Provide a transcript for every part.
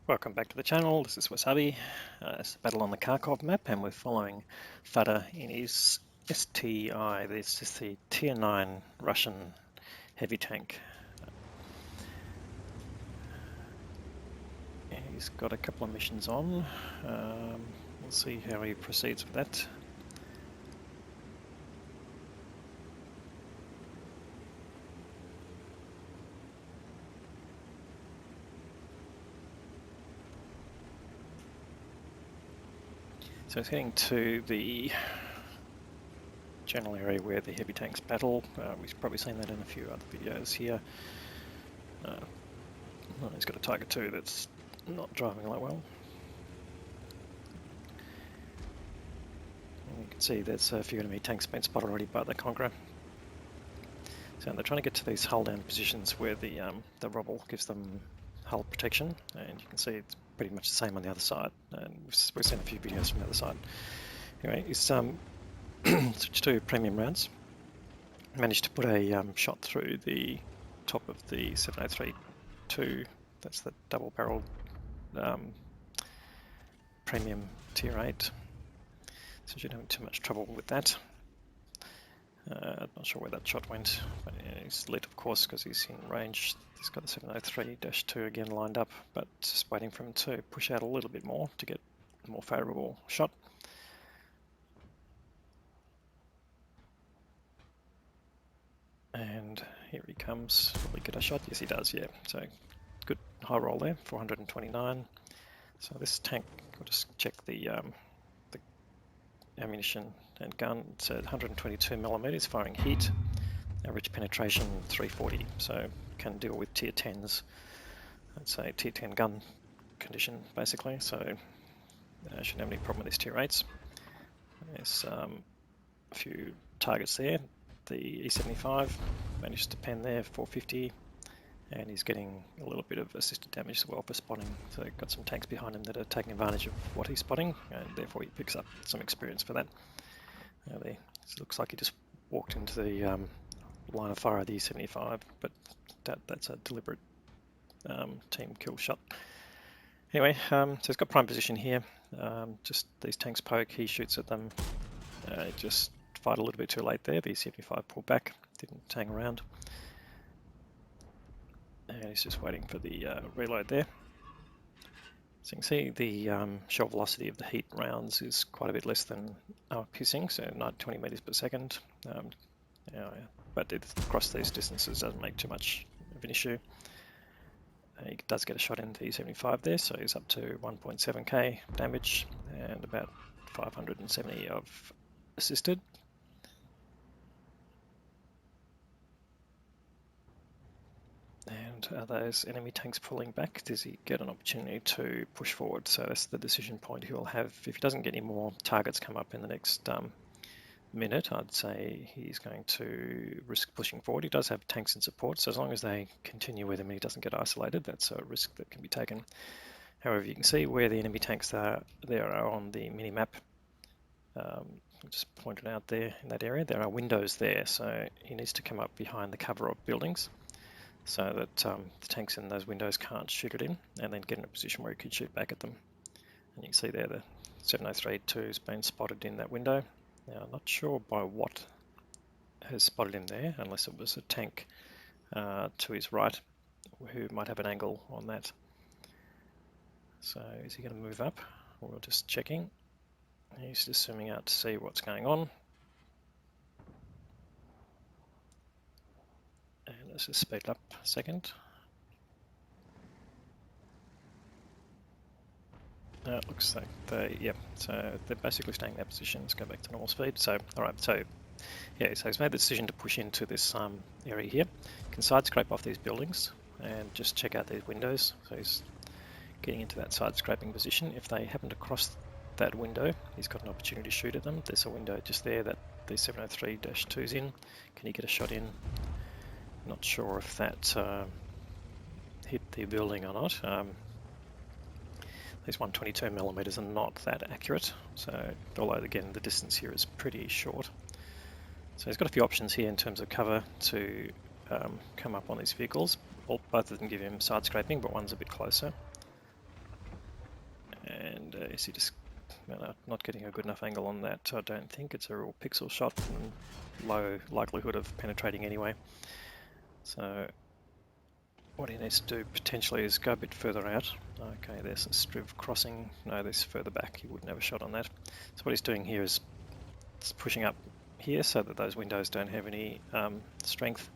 Welcome back to the channel. This is Wasabi. It's a battle on the Kharkov map, and we're following Fada in his STI. This is the Tier 9 Russian heavy tank. He's got a couple of missions on. We'll see how he proceeds with that. So he's heading to the general area where the heavy tanks battle. We've probably seen that in a few other videos here. He's got a Tiger 2 that's not driving that well. And you can see there's a few enemy tanks been spotted already by the Conqueror. So they're trying to get to these hull down positions where the rubble gives them hull protection, and you can see it's pretty much the same on the other side, and we've seen a few videos from the other side. Anyway, he's switched to premium rounds, managed to put a shot through the top of the 703-2, that's the double barrel premium tier 8, so you don't have too much trouble with that. Not sure where that shot went, but yeah, he's lit, of course, because he's in range. He's got the 703-2 again lined up, but just waiting for him to push out a little bit more to get a more favourable shot. And here he comes. Will he get a shot? Yes, he does, yeah. So good high roll there, 429. So this tank, we'll just check the ammunition and gun. It's at 122mm, firing heat, average penetration 340, so can deal with tier 10s. I'd say tier 10 gun condition basically, so shouldn't have any problem with these tier 8s. There's a few targets there. The E75 managed to pen there, 450, and he's getting a little bit of assisted damage as well for spotting, so got some tanks behind him that are taking advantage of what he's spotting, and therefore he picks up some experience for that. It looks like he just walked into the line of fire of the E75, but that's a deliberate team kill shot. Anyway, so he's got prime position here. Just these tanks poke, he shoots at them. Just fired a little bit too late there. The E75 pulled back, didn't hang around. And he's just waiting for the reload there. So you can see the shell velocity of the heat rounds is quite a bit less than our piercing, so 20 meters per second. But across these distances doesn't make too much of an issue. He does get a shot into the E75 there, so he's up to 1.7k damage and about 570 of assisted. And are those enemy tanks pulling back? Does he get an opportunity to push forward? So that's the decision point he'll have. If he doesn't get any more targets come up in the next minute, I'd say he's going to risk pushing forward. He does have tanks in support, so as long as they continue with him and he doesn't get isolated, that's a risk that can be taken. However, you can see where the enemy tanks are on the mini-map. Just pointed out there in that area, there are windows there, so he needs to come up behind the cover of buildings, so that the tanks in those windows can't shoot it in, and then get in a position where he could shoot back at them. And you can see there the 703-2 has been spotted in that window. Now I'm not sure by what has spotted him there, unless it was a tank to his right who might have an angle on that. So is he going to move up? We're just checking. He's just zooming out to see what's going on. And let's just speed up a second. It looks like so they're basically staying in their position. Let's go back to normal speed. So, alright, so he's made the decision to push into this area here. You can side scrape off these buildings and just check out these windows. So he's getting into that side scraping position. If they happen to cross that window, he's got an opportunity to shoot at them. There's a window just there that the 703-2's in. Can he get a shot in? Not sure if that hit the building or not. These 122mm are not that accurate, so although again the distance here is pretty short. So he's got a few options here in terms of cover to come up on these vehicles. Both of them give him side scraping, but one's a bit closer. and is he just not getting a good enough angle on that? I don't think it's a real pixel shot and low likelihood of penetrating anyway. So what he needs to do potentially is go a bit further out. Okay, there's a Striv crossing. No, there's further back. He wouldn't have a shot on that. So what he's doing here is pushing up here so that those windows don't have any strength.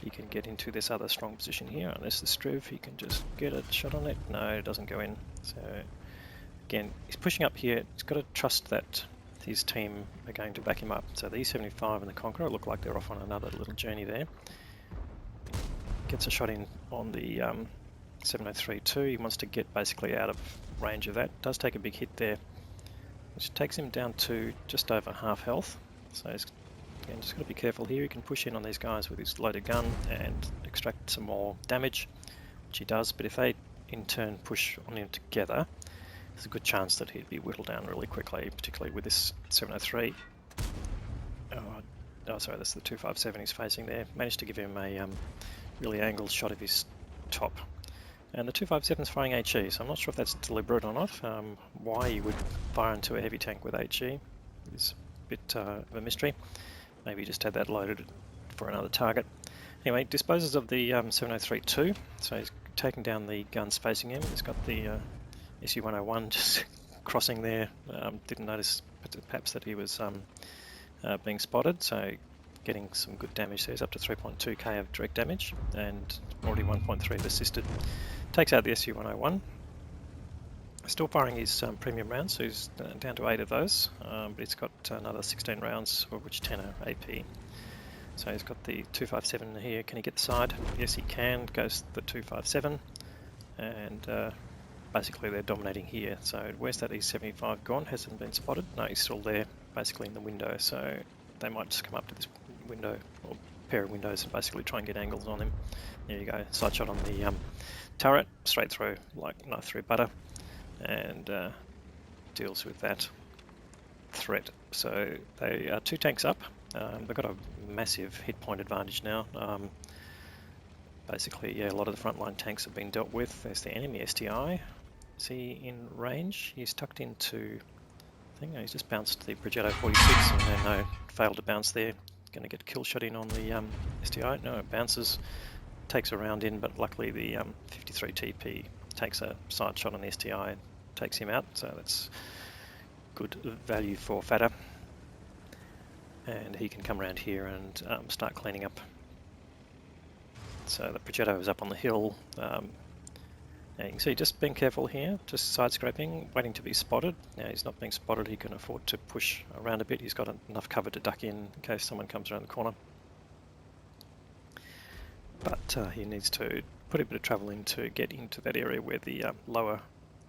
He can get into this other strong position here. Unless the Striv, he can just get a shot on it. No, it doesn't go in. So again, he's pushing up here. He's got to trust that his team are going to back him up. So the E75 and the Conqueror look like they're off on another little journey there. Gets a shot in on the 703-2. He wants to get basically out of range of that. Does take a big hit there, which takes him down to just over half health. So he's again just got to be careful here. He can push in on these guys with his loaded gun and extract some more damage, which he does. But if they in turn push on him together, there's a good chance that he'd be whittled down really quickly, particularly with this 703. Oh, sorry, that's the 257 he's facing there. Managed to give him a really angled shot of his top. And the 257 is firing HE, so I'm not sure if that's deliberate or not. Why you would fire into a heavy tank with HE is a bit of a mystery. Maybe he just had that loaded for another target. Anyway, disposes of the 703-2, so he's taking down the guns facing him. He's got the SU-101 just crossing there. Didn't notice perhaps that he was being spotted, so getting some good damage there. He's up to 3.2k of direct damage and already 1.3 of assisted. Takes out the SU-101. Still firing his premium rounds, so he's down to 8 of those, but he's got another 16 rounds, of which 10 are AP. So he's got the 257 here. Can he get the side? Yes, he can. Goes the 257, and basically they're dominating here. So where's that E75 gone? Hasn't been spotted. No, he's still there, basically in the window. So they might just come up to this window or pair of windows and basically try and get angles on him. There you go. Side shot on the turret, straight through, like knife through butter, and deals with that threat. So they are 2 tanks up. They've got a massive hit point advantage now. Basically, yeah, a lot of the frontline tanks have been dealt with. There's the enemy STI. Is he in range? He's tucked into, I think he's just bounced the Progetto 46 and then failed to bounce there. Going to get kill shot in on the STI. No, it bounces, takes a round in, but luckily the 53 TP takes a side shot on the STI and takes him out. So that's good value for Fata. And he can come around here and start cleaning up. So the Progetto is up on the hill. And you can see just being careful here, just side scraping, waiting to be spotted. Now he's not being spotted, he can afford to push around a bit. He's got enough cover to duck in case someone comes around the corner. But he needs to put a bit of travel in to get into that area where the lower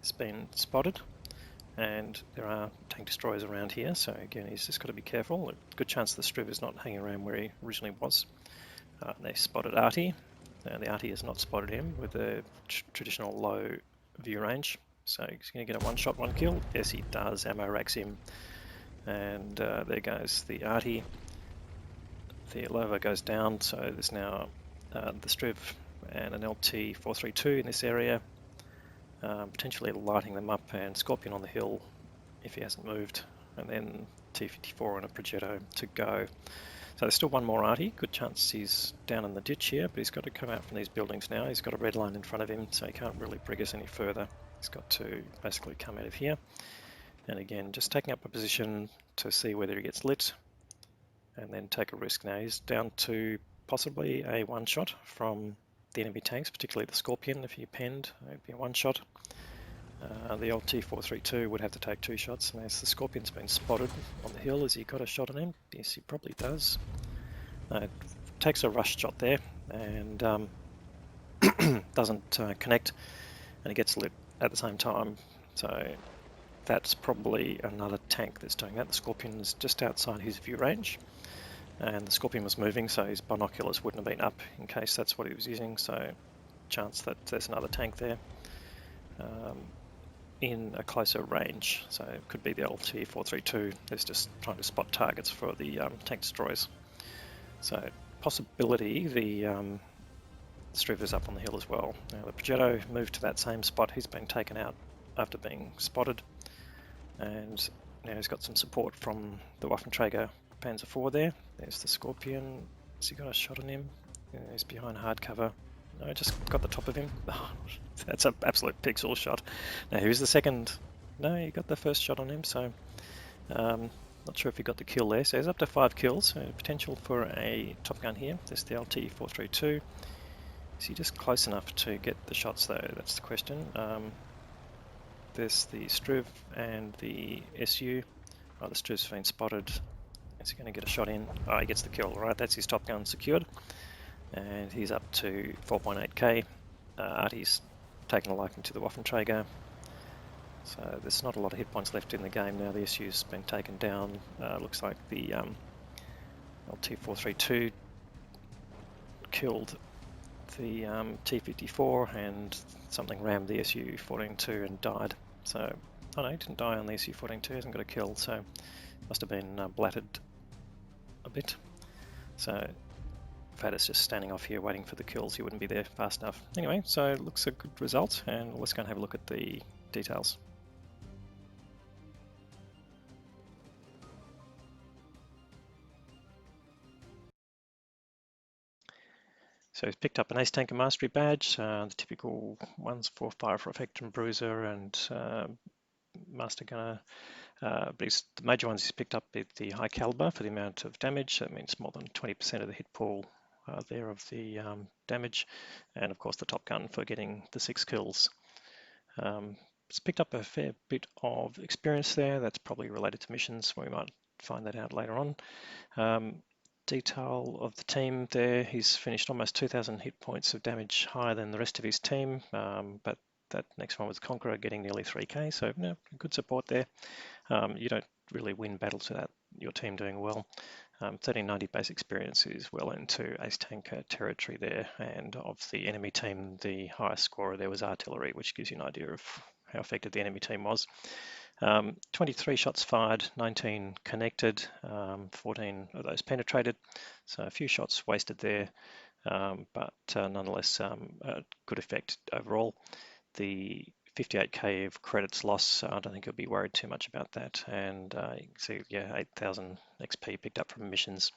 has been spotted. And there are tank destroyers around here, so again he's just got to be careful. A good chance the Striv is not hanging around where he originally was. They spotted Artie. The Artie has not spotted him with a traditional low view range, so he's going to get a 1 shot, 1 kill. Yes, he does. Ammo racks him, and there goes the Artie. The Lovo goes down, so there's now the Striv and an LT 432 in this area, potentially lighting them up, and Scorpion on the hill if he hasn't moved, and then T54 and a Progetto to go. So there's still one more Artie. Good chance he's down in the ditch here, but he's got to come out from these buildings now. He's got a red line in front of him, so he can't really brig us any further. He's got to basically come out of here. And again, just taking up a position to see whether he gets lit, and then take a risk. Now he's down to possibly a 1 shot from the enemy tanks, particularly the Scorpion. If you penned, it'd be a 1 shot. The old T432 would have to take 2 shots, and as the Scorpion's been spotted on the hill, has he got a shot on him? Yes, he probably does. Takes a rush shot there, and doesn't connect, and he gets lit at the same time. So that's probably another tank that's doing that. The Scorpion is just outside his view range, and the Scorpion was moving, so his binoculars wouldn't have been up in case that's what he was using, so chance that there's another tank there. In a closer range, so it could be the LT 432. It's just trying to spot targets for the tank destroyers. So possibility the Striv is up on the hill as well. Now the Progetto moved to that same spot. He's been taken out after being spotted. And now he's got some support from the Waffenträger Panzer IV there. There's the Scorpion. Has he got a shot on him? Yeah, he's behind hard cover. No, just got the top of him. Oh, that's an absolute pixel shot. Now, who's the second? No, he got the first shot on him, so not sure if he got the kill there. So he's up to 5 kills, so potential for a Top Gun here. There's the LT-432. Is he just close enough to get the shots though? That's the question. There's the Struve and the SU. Oh, the Struve's been spotted. Is he going to get a shot in? Oh, he gets the kill. Right, that's his Top Gun secured. And he's up to 4.8k. Artie's taken a liking to the Waffenträger. So there's not a lot of hit points left in the game now. The SU's been taken down. Looks like the LT-432 killed the T-54 and something rammed the SU-14-2 and died. So, oh no, he didn't die on the SU-14-2, hasn't got a kill, so must have been blatted a bit. So Fadis just standing off here waiting for the kills. He wouldn't be there fast enough. Anyway, so it looks a good result, and let's go and have a look at the details. So he's picked up an Ace Tanker Mastery badge, the typical ones for Fire for Effect and Bruiser and Master Gunner. But the major ones he's picked up is the High Caliber for the amount of damage. That means more than 20% of the hit pool there of the damage. And of course the Top Gun for getting the 6 kills. It's picked up a fair bit of experience there. That's probably related to missions. We might find that out later on. Detail of the team there, he's finished almost 2,000 hit points of damage higher than the rest of his team, but that next one was Conqueror getting nearly 3k, so good support there. You don't really win battles without your team doing well. 1390 base experience is well into Ace Tanker territory there, and of the enemy team, the highest scorer there was Artillery, which gives you an idea of how effective the enemy team was. 23 shots fired, 19 connected, 14 of those penetrated, so a few shots wasted there, but nonetheless a good effect overall. The 58k of credits loss, I don't think you'll be worried too much about that, and you can see, yeah, 8,000 XP picked up from missions.